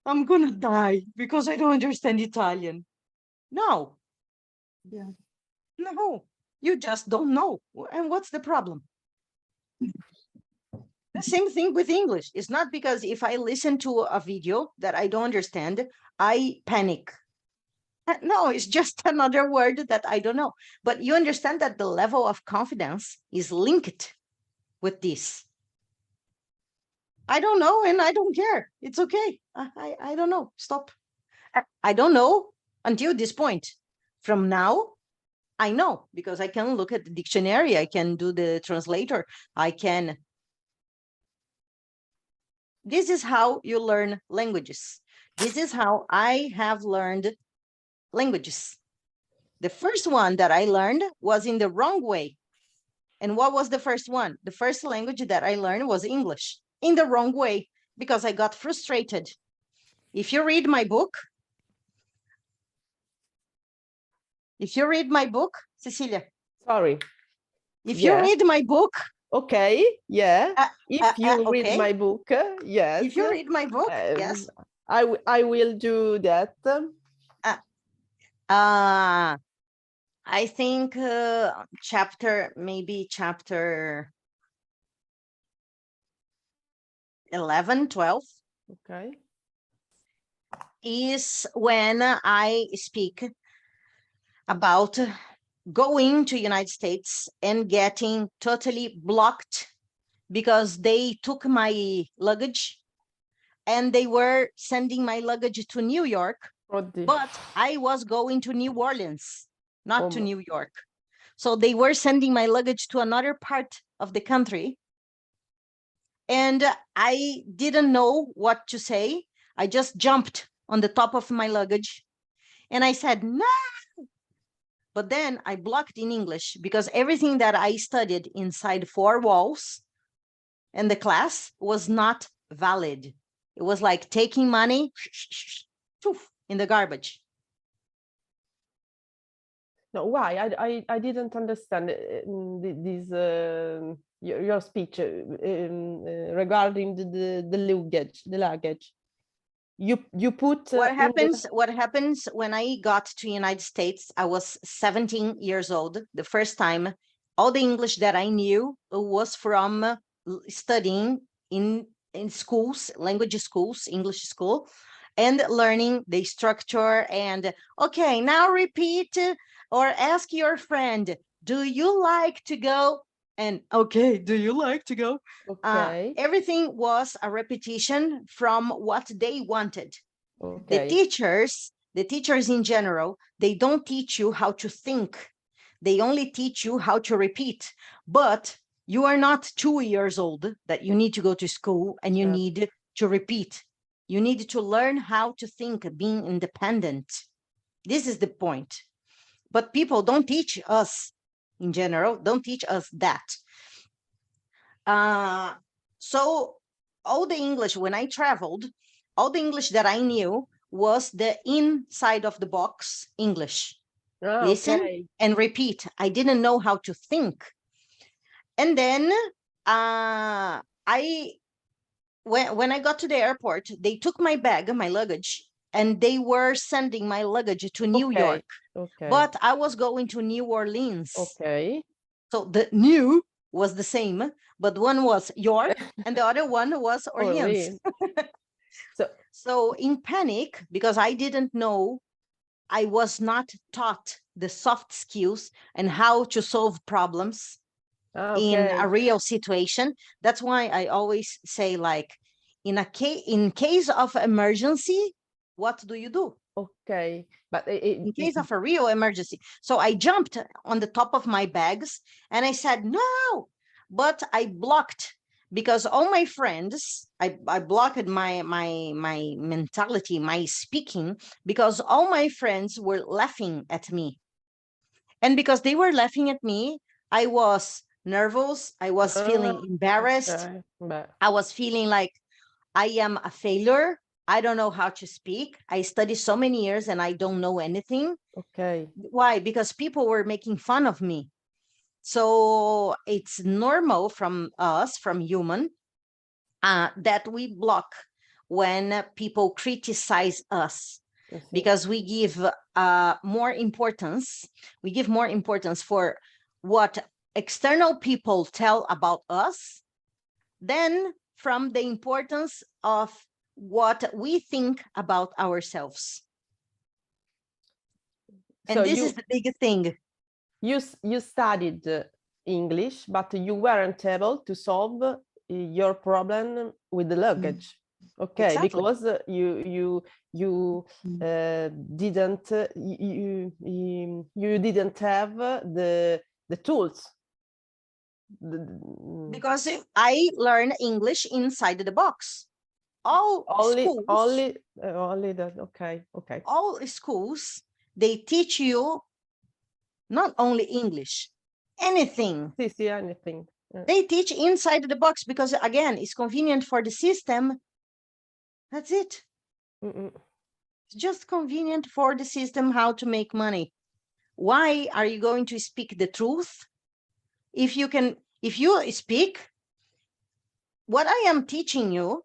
I'm gonna die because I don't understand Italian? No. Yeah. No, you just don't know. And what's the problem? The same thing with English. It's not because if I listen to a video that I don't understand, I panic. No, it's just another word that I don't know. But you understand that the level of confidence is linked with this. I don't know and I don't care. It's okay. I don't know. Stop. I don't know until this point. From now, I know because I can look at the dictionary. I can do the translator. I can. This is how you learn languages. This is how I have learned languages. The first one that I learned was in the wrong way. And what was the first one? The first language that I learned was English in the wrong way because I got frustrated. If you read my book, Cecilia, Sorry. if you read my book, okay, yeah. If you read okay. my book, yes. If you read my book, yes. I will do that. I think maybe chapter 11, 12. Okay. Is when I speak about going to United States and getting totally blocked because they took my luggage and they were sending my luggage to New York, but I was going to New Orleans, not to New York. So they were sending my luggage to another part of the country. And I didn't know what to say. I just jumped on the top of my luggage and I said, no. But then I blocked in English because everything that I studied inside four walls and the class was not valid. It was like taking money in the garbage. No, why? I didn't understand this your speech regarding the luggage. You put what happens when I got to United States? I was 17 years old. The first time, all the English that I knew was from studying in schools, language schools, English school, and learning the structure. And okay, now repeat or ask your friend, do you like to go? And okay, do you like to go? Okay. Everything was a repetition from what they wanted. Okay. The teachers in general, they don't teach you how to think. They only teach you how to repeat. But you are not 2 years old that you need to go to school and you need to repeat. You need to learn how to think, being independent. This is the point. But people don't teach us, in general, don't teach us that. So all the English, when I traveled, all the English that I knew was the inside of the box English. Listen and repeat. I didn't know how to think. And then when I got to the airport, they took my bag, my luggage, and they were sending my luggage to New York. But I was going to New Orleans. So the new was the same, but one was York and the other one was Orleans. So in panic, because I didn't know, I was not taught the soft skills and how to solve problems in a real situation. That's why I always say, like, in case of emergency, what do you do? Okay, but in case of a real emergency. So I jumped on the top of my bags and I said, no, but I blocked because all my friends, I blocked my mentality, my speaking, because all my friends were laughing at me. And because they were laughing at me, I was nervous. I was feeling embarrassed. I was feeling like I am a failure. I don't know how to speak. I studied so many years and I don't know anything. Why? Because people were making fun of me. So it's normal from us, from human, that we block when people criticize us, because we give more importance. We give more importance for what external people tell about us than from the importance of what we think about ourselves. And So this is the biggest thing. You studied English, but you weren't able to solve your problem with the luggage. Okay, Exactly. because you didn't you didn't have the tools. Because I learned English inside the box. All schools, only that. Okay. all schools, they teach you not only English, anything. See anything. They teach inside the box because, again, it's convenient for the system. That's it. It's just convenient for the system how to make money. Why are you going to speak the truth? If you speak what I am teaching you,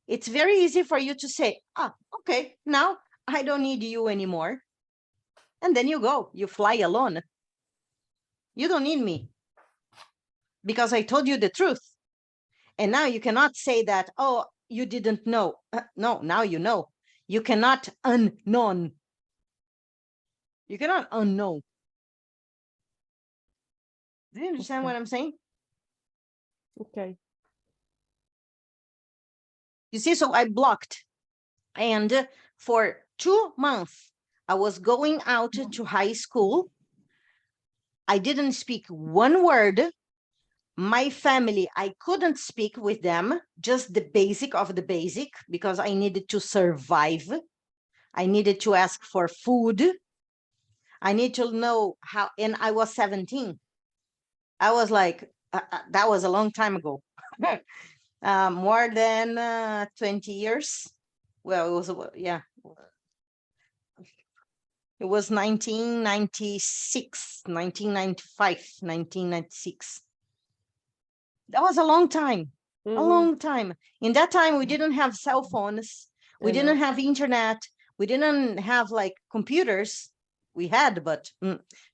it's very easy for you to say, okay, now I don't need you anymore. And then you go, you fly alone. You don't need me because I told you the truth. And now you cannot say that, oh, you didn't know. No, now you know. You cannot unknown. You cannot unknow. Do you understand what I'm saying? Okay. You see, so I blocked. And for 2 months, I was going out to high school. I didn't speak one word. My family, I couldn't speak with them, just the basic of the basic, because I needed to survive. I needed to ask for food. I need to know how, and I was 17. I was like, that was a long time ago. More than 20 years. Well, it was, yeah. It was 1996, 1995, 1996. That was a long time, a long time. In that time, we didn't have cell phones. We didn't have internet. We didn't have like computers. We had, but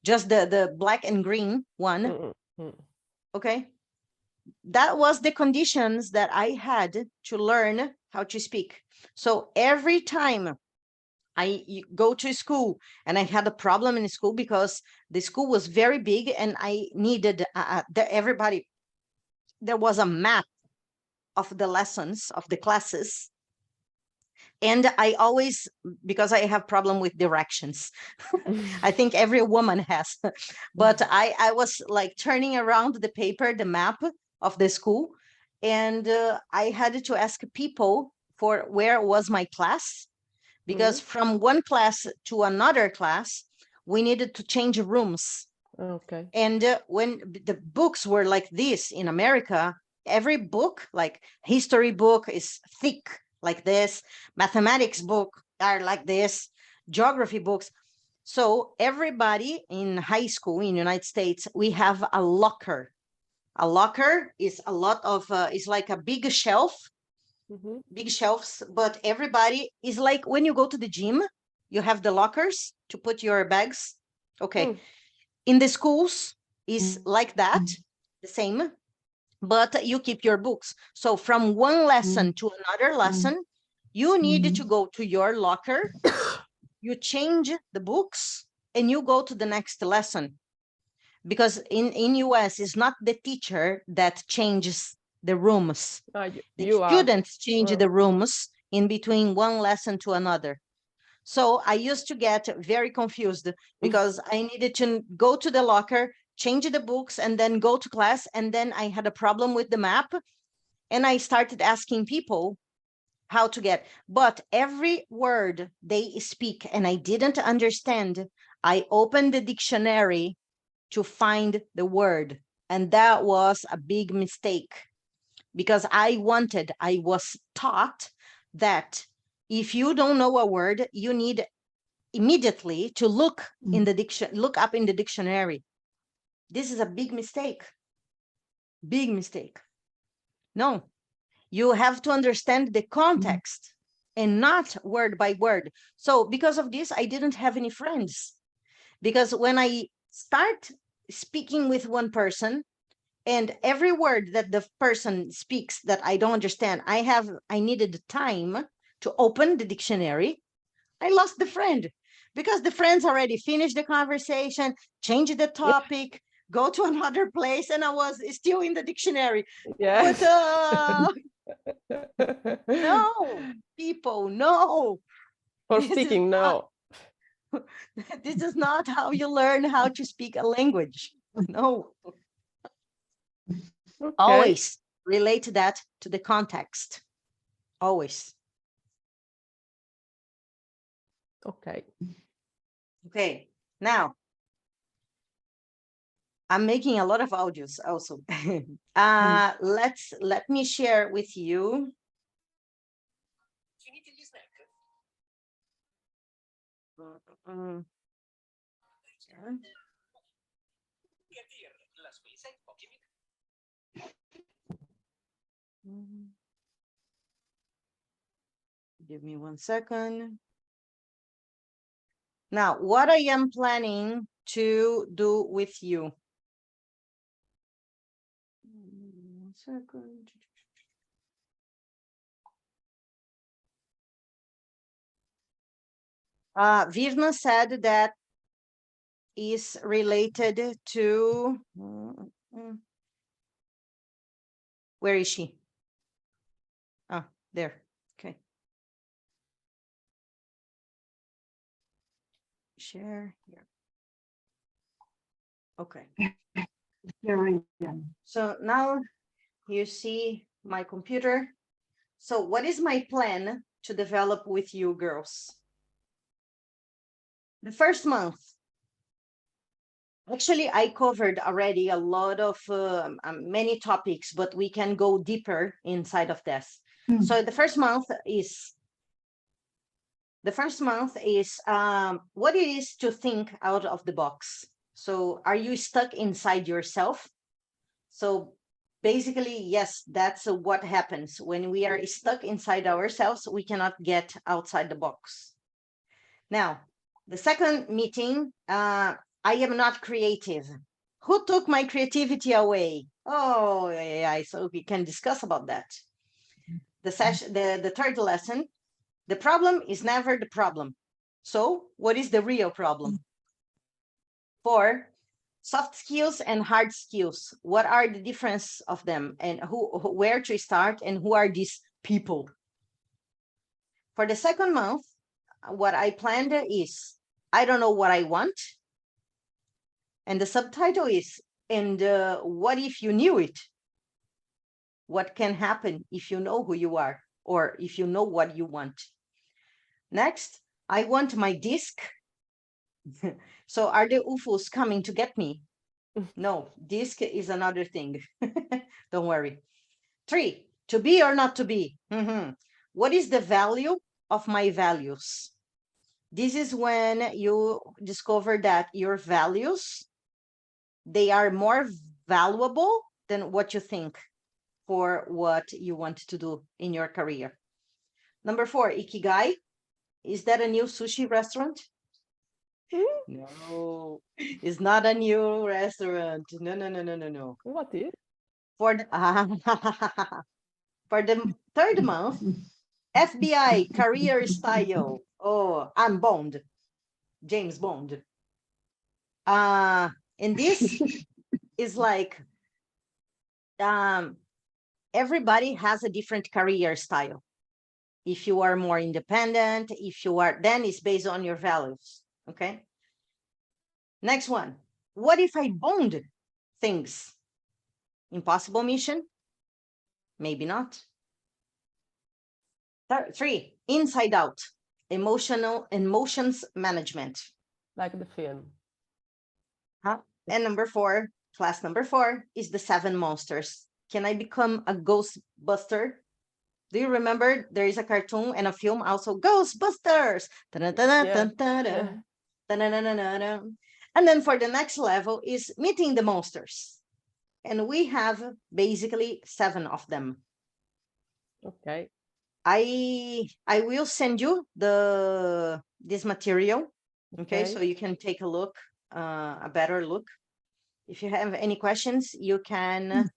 just the black and green one. Okay. That was the conditions that I had to learn how to speak. So every time I go to school and I had a problem in school because the school was very big and I needed everybody. There was a map of the lessons of the classes. And I always, because I have problem with directions, I think every woman has, but I was like turning around the paper, the map of the school. And I had to ask people for where was my class, because from one class to another class, we needed to change rooms. Okay. And when the books were like this in America, every book, like history book is thick like this, mathematics book are like this, geography books. So everybody in high school in the United States, we have a locker. A locker is a lot of, is like a big shelf, big shelves, but everybody is like when you go to the gym, you have the lockers to put your bags. Okay. In the schools is like that, the same, but you keep your books. So from one lesson to another lesson, you need to go to your locker, you change the books, and you go to the next lesson. Because in US, it's not the teacher that changes the rooms. The students change the rooms in between one lesson to another. So I used to get very confused because I needed to go to the locker, change the books, and then go to class. And then I had a problem with the map. And I started asking people how to get. But every word they speak and I didn't understand, I opened the dictionary to find the word. And that was a big mistake because I was taught that if you don't know a word, you need immediately to look in the look up in the dictionary. This is a big mistake. Big mistake. No, you have to understand the context and not word by word. So because of this, I didn't have any friends, because when I start speaking with one person, and every word that the person speaks that I don't understand, I needed time to open the dictionary. I lost the friend because the friends already finished the conversation, changed the topic, go to another place, and I was still in the dictionary. Yes. But no, people, no. For This is speaking, not- no. This is not how you learn how to speak a language. No. Okay. Always relate that to the context. Always. Okay. Okay. Now, I'm making a lot of audios also. Let me share with you. Mm, Give me 1 second. Now, what I am planning to do with you. 1 second. Virna said that is related to, where is she? Ah, there. Okay. Share here. Okay. Here I am. So now you see my computer. So what is my plan to develop with you girls? The first month, actually, I covered already a lot of many topics, but we can go deeper inside of this. So the first month is what it is to think out of the box. So are you stuck inside yourself? So basically, yes, that's what happens when we are stuck inside ourselves. We cannot get outside the box. Now, the second meeting, I am not creative. Who took my creativity away? Oh, yeah, so we can discuss about that. The third lesson, the problem is never the problem. So what is the real problem? 4, soft skills and hard skills. What are the difference of them, and where to start, and who are these people? For the second month, what I planned is, I don't know what I want. And the subtitle is, and what if you knew it? What can happen if you know who you are, or if you know what you want? Next, I want my disc. So are the UFOs coming to get me? No, disc is another thing. Don't worry. 3, to be or not to be. What is the value of my values? This is when you discover that your values, they are more valuable than what you think for what you want to do in your career. Number 4, Ikigai. Is that a new sushi restaurant? No, it's not a new restaurant. No. What is? For the, for the third month, FBI career style. Oh, I'm Bond, James Bond. And this is like, everybody has a different career style. If you are more independent, if you are, then it's based on your values. Okay. Next one. What if I bond things? Impossible mission? Maybe not. 3, inside out, emotions management. Like the film. And number 4, class number 4 is the 7 monsters. Can I become a Ghostbuster? Do you remember there is a cartoon and a film also, Ghostbusters? Yeah. And then for the next level is meeting the monsters. And we have basically 7 of them. Okay. I will send you this material, okay, so you can take a look, a better look. If you have any questions, you can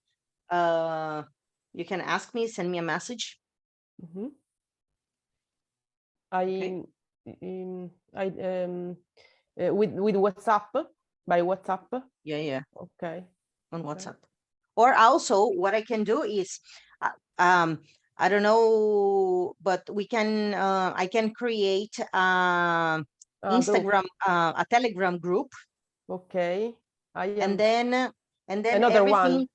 ask me, send me a message. Mhm. Okay. With WhatsApp, by WhatsApp. Yeah. Okay. On Okay. WhatsApp. Or also, what I can do is, I don't know, but we can. I can create Group. Instagram, a Telegram group, Okay. and then another everything. one.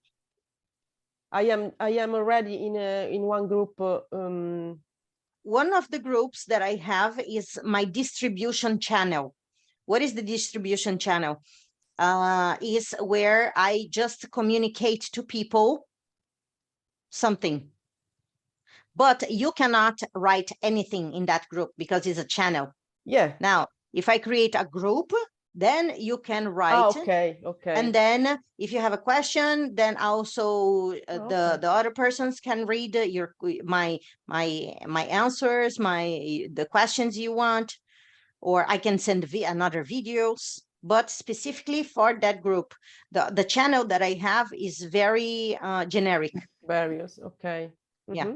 I am already in one group. One of the groups that I have is my distribution channel. What is the distribution channel? Is where I just communicate to people something. But you cannot write anything in that group because it's a channel. Yeah. Now, if I create a group, then you can write. Okay. And then if you have a question, then also the other persons can read your my answers, the questions you want, or I can send another videos. But specifically for that group, the channel that I have is very generic. Various. Okay. Yeah.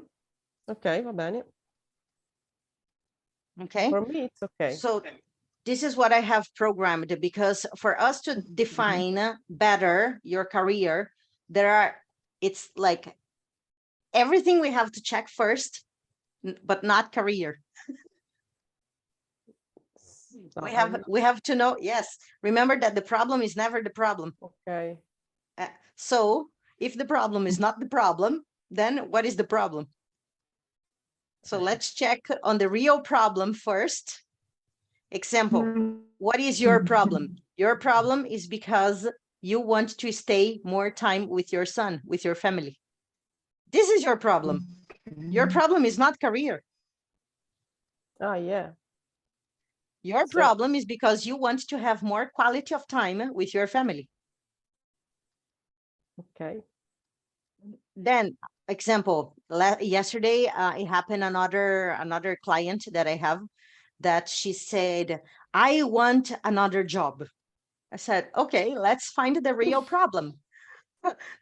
Okay, va bene. Okay. For me, it's okay. So this is what I have programmed, because for us to define better your career, it's like everything we have to check first, but not career. We have to know, yes, remember that the problem is never the problem. Okay. So if the problem is not the problem, then what is the problem? So let's check on the real problem first. Example, what is your problem? Your problem is because you want to stay more time with your son, with your family. This is your problem. Your problem is not career. Yeah. Your problem is because you want to have more quality of time with your family. Okay. Then, example, yesterday it happened, another client that I have, that she said, I want another job. I said, okay, let's find the real problem.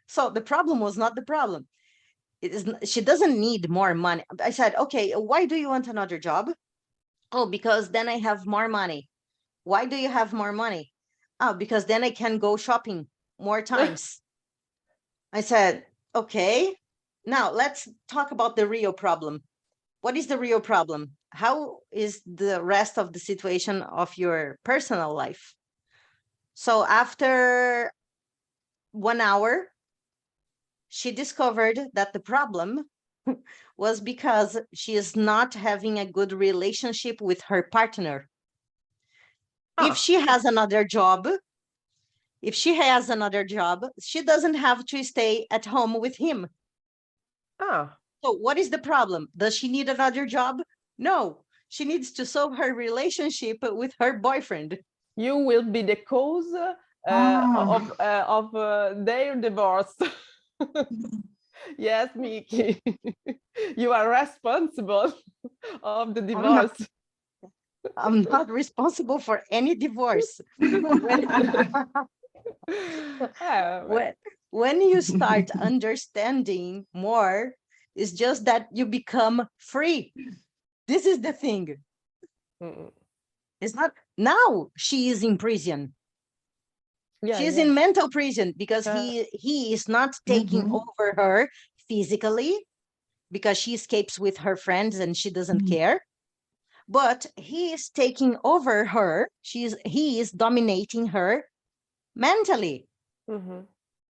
So the problem was not the problem. She doesn't need more money. I said, okay, why do you want another job? Oh, because then I have more money. Why do you have more money? Oh, because then I can go shopping more times. I said, okay, now let's talk about the real problem. What is the real problem? How is the rest of the situation of your personal life? So after 1 hour, she discovered that the problem was because she is not having a good relationship with her partner. If she has another job, she doesn't have to stay at home with him. So what is the problem? Does she need another job? No, she needs to solve her relationship with her boyfriend. You will be the cause of their divorce. Yes, Micky. You are responsible of the divorce. I'm not responsible for any divorce. When you start understanding more, it's just that you become free. This is the thing. It's not now she is in prison. She's in mental prison because he is not taking over her physically, because she escapes with her friends and she doesn't care. But he is taking over her. He is dominating her mentally.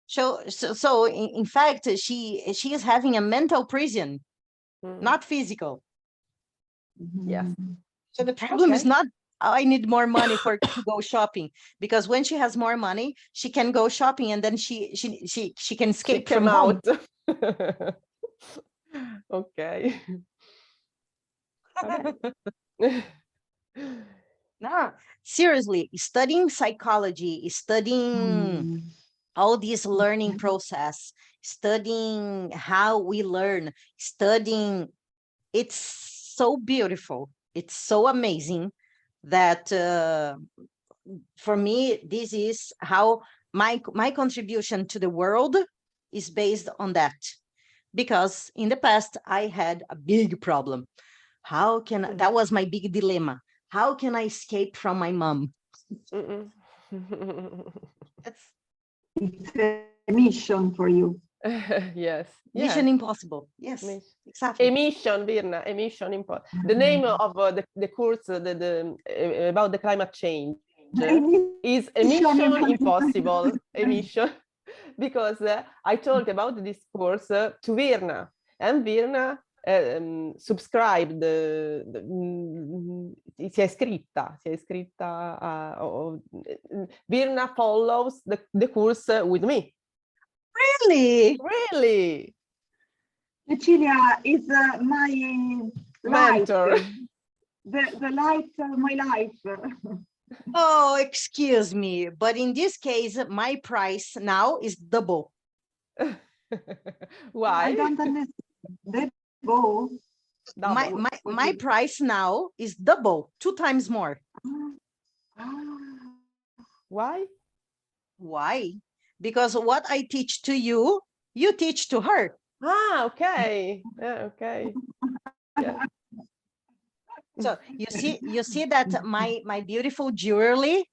So in fact, she is having a mental prison, not physical. Yes. So the problem is not, I need more money to go shopping, because when she has more money, she can go shopping and then she can escape from home. Okay. No, seriously, studying psychology, studying all this learning process, studying how we learn, studying, it's so beautiful. It's so amazing that for me, this is how my contribution to the world is based on that, because in the past I had a big problem. How can that was my big dilemma? How can I escape from my mom? That's It's a mission for you. Yes. mission impossible. Yes, exactly. Emission, Virna, emission impossible. The name of the course about the climate change is emission impossible. Emission, because I told about this course to Virna, and Virna subscribed. Si è iscritta. Virna follows the course with me. Really? Really? Cecilia is my Mentor. light, the light of my life. Oh, excuse me, but in this case, my price now is double. Why? I don't understand. They go. My price now is double, 2 times more. Why? Why? Because what I teach to you, you teach to her. Ah, okay. Yeah, okay. Yeah. So you see that my beautiful jewelry.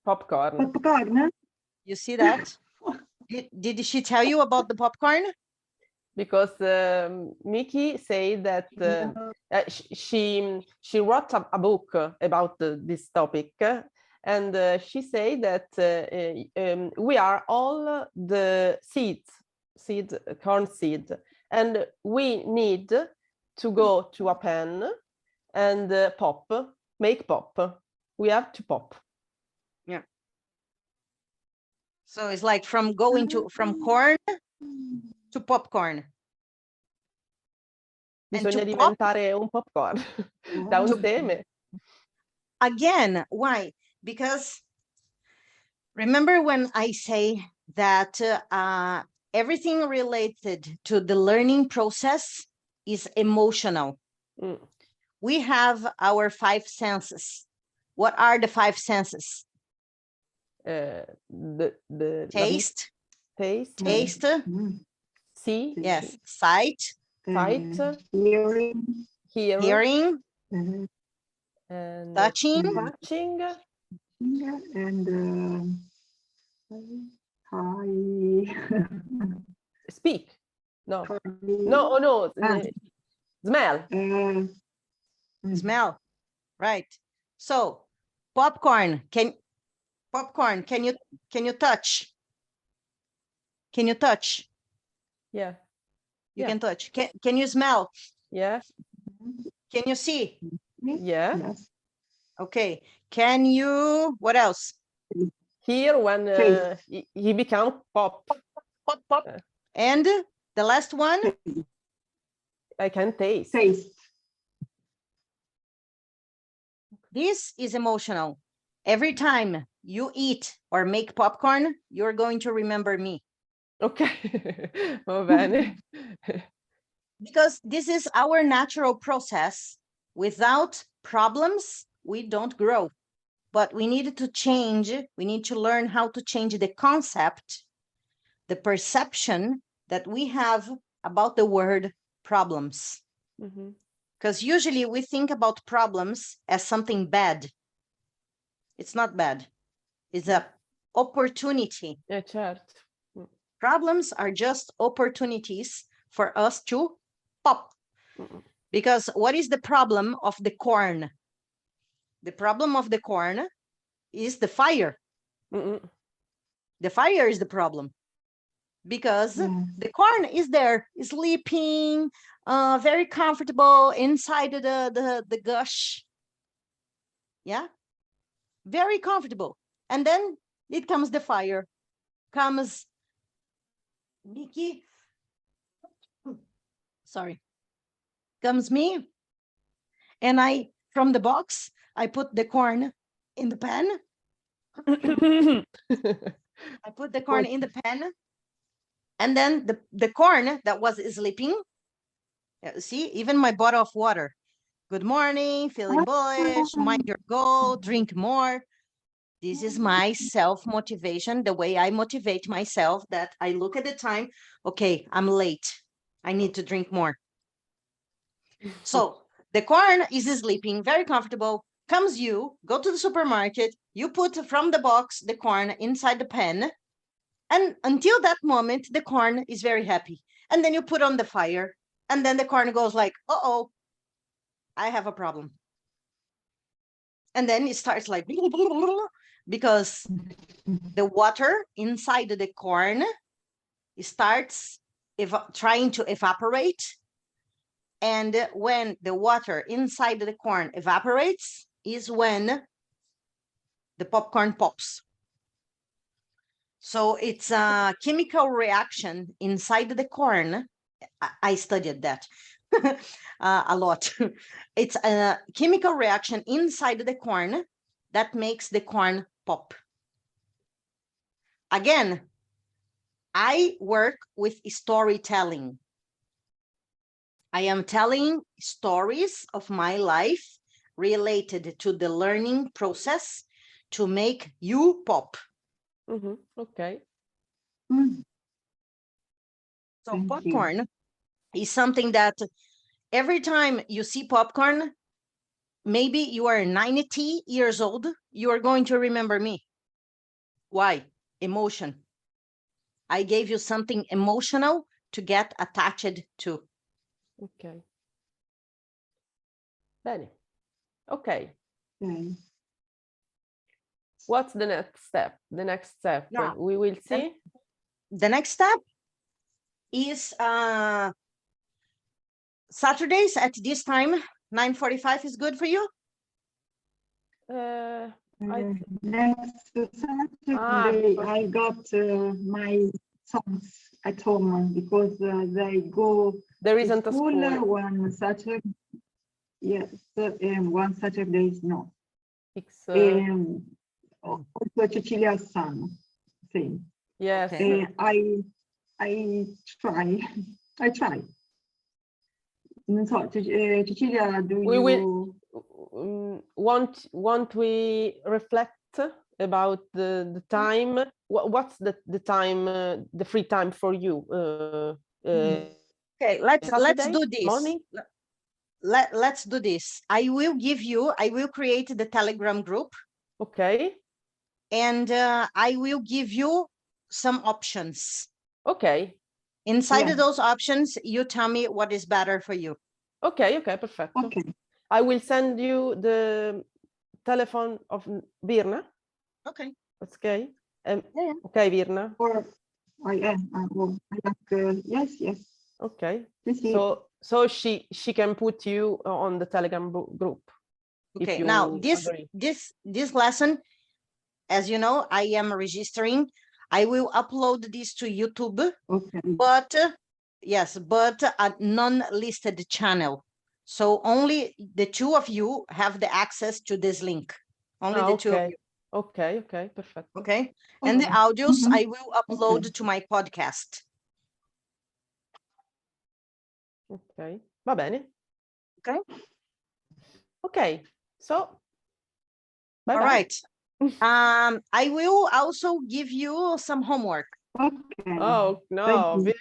Popcorn. Popcorn. You see that? Did she tell you about the popcorn? Because Micky said that she wrote a book about this topic, and she said that we are all the corn seed, and we need to go to a pen and make pop. We have to pop. Yeah. So it's like from corn to popcorn. Bisogna diventare un popcorn da un seme. Again, why? Because remember when I say that everything related to the learning process is emotional. We have our 5 senses. What are the 5 senses? Taste. See. Yes. Sight. Hearing. And touching. And speak. No. Smell. Smell. Right. So popcorn. Can you touch? Can you touch? Yeah. You can touch. Can you smell? Yeah. Can you see? Yeah. Yes. Okay. Can you, what else? Hear when he become pop. Pop. And the last one? I can taste. This is emotional. Every time you eat or make popcorn, you're going to remember me. Okay. Va bene. Because this is our natural process. Without problems, we don't grow. But we need to change. We need to learn how to change the concept, the perception that we have about the word problems. Because usually we think about problems as something bad. It's not bad. It's an opportunity. Certo. Problems are just opportunities for us to pop. Because what is the problem of the corn? The problem of the corn is the fire. The fire is the problem. Because the corn is there, sleeping, very comfortable inside the gush. Yeah, very comfortable. And then it comes the fire. Comes Micky. Sorry. Comes me. And from the box, I put the corn in the pan. I put the corn in the pan. And then the corn that was sleeping, see, even my bottle of water. Good morning, feeling bullish, mind your goal, drink more. This is my self-motivation, the way I motivate myself, that I look at the time, okay, I'm late. I need to drink more. So the corn is sleeping, very comfortable. Comes you, go to the supermarket, you put from the box the corn inside the pan. And until that moment, the corn is very happy. And then you put on the fire, and then the corn goes like, uh-oh, I have a problem. And then it starts like, because the water inside the corn starts trying to evaporate. And when the water inside the corn evaporates is when the popcorn pops. So it's a chemical reaction inside the corn. I studied that a lot. It's a chemical reaction inside the corn that makes the corn pop. Again, I work with storytelling. I am telling stories of my life related to the learning process to make you pop. Okay. So Thank you. popcorn is something that every time you see popcorn, maybe you are 90 years old, you are going to remember me. Why? Emotion. I gave you something emotional to get attached to. Okay. Bene. Okay. Okay. What's the next step? The next step Now, we will see. The next step is Saturdays at this time, 9:45 is good for you? Next Saturday, I got my sons at home because they go there to isn't a school. one Saturday. Yes, one Saturday is no. It's, Also Cecilia's son, same. yes. Okay. I try. I try. Non so, Cecilia, do We you will won't we reflect about the time? What's the time, the free time for you? Okay, let's Saturday do this. morning? Let's do this. I will create the Telegram group. Okay. And I will give you some options. Okay. Inside Yeah. of those options, you tell me what is better for you. Okay. Okay. Perfect. Okay. I will send you the telephone of Virna. Okay. That's okay. Yeah. Okay, Virna. Or I am. Yes, yes. Okay. This is So she can put you on the Telegram group. Okay. If you Now agree. this lesson, as you know, I am registering. I will upload this to YouTube. okay. But yes, but a non-listed channel. So only the two of you have the access to this link. Only the two of you. Okay. Okay. Perfect. Okay. And the Okay. audios Mhm. I will upload Okay. to my podcast. Ok, va bene. Okay. Okay, so bye All bye. right. I will also give you some homework. Okay. Oh no, Thank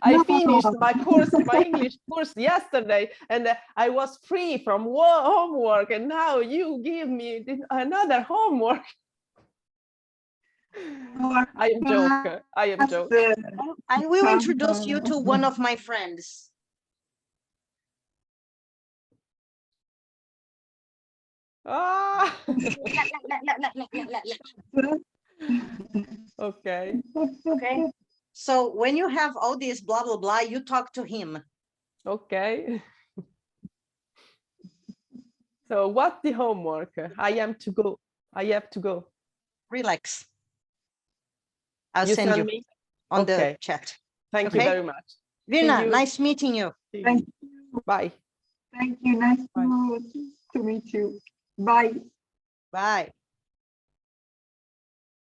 I No. finished my course, my English course yesterday, and I was free from homework, and now you give me another homework. I am joking. I am joking. I will introduce you to one of my friends. Ah. Okay. Okay. So when you have all this blah, blah, blah, you talk to him. Okay. So what's the homework? I have to go. Relax. I'll You send you me? on the Okay. chat. Thank you Okay. very much. Virna, nice meeting you. Thank Bye. Thank you. Nice to meet you. Bye. Bye.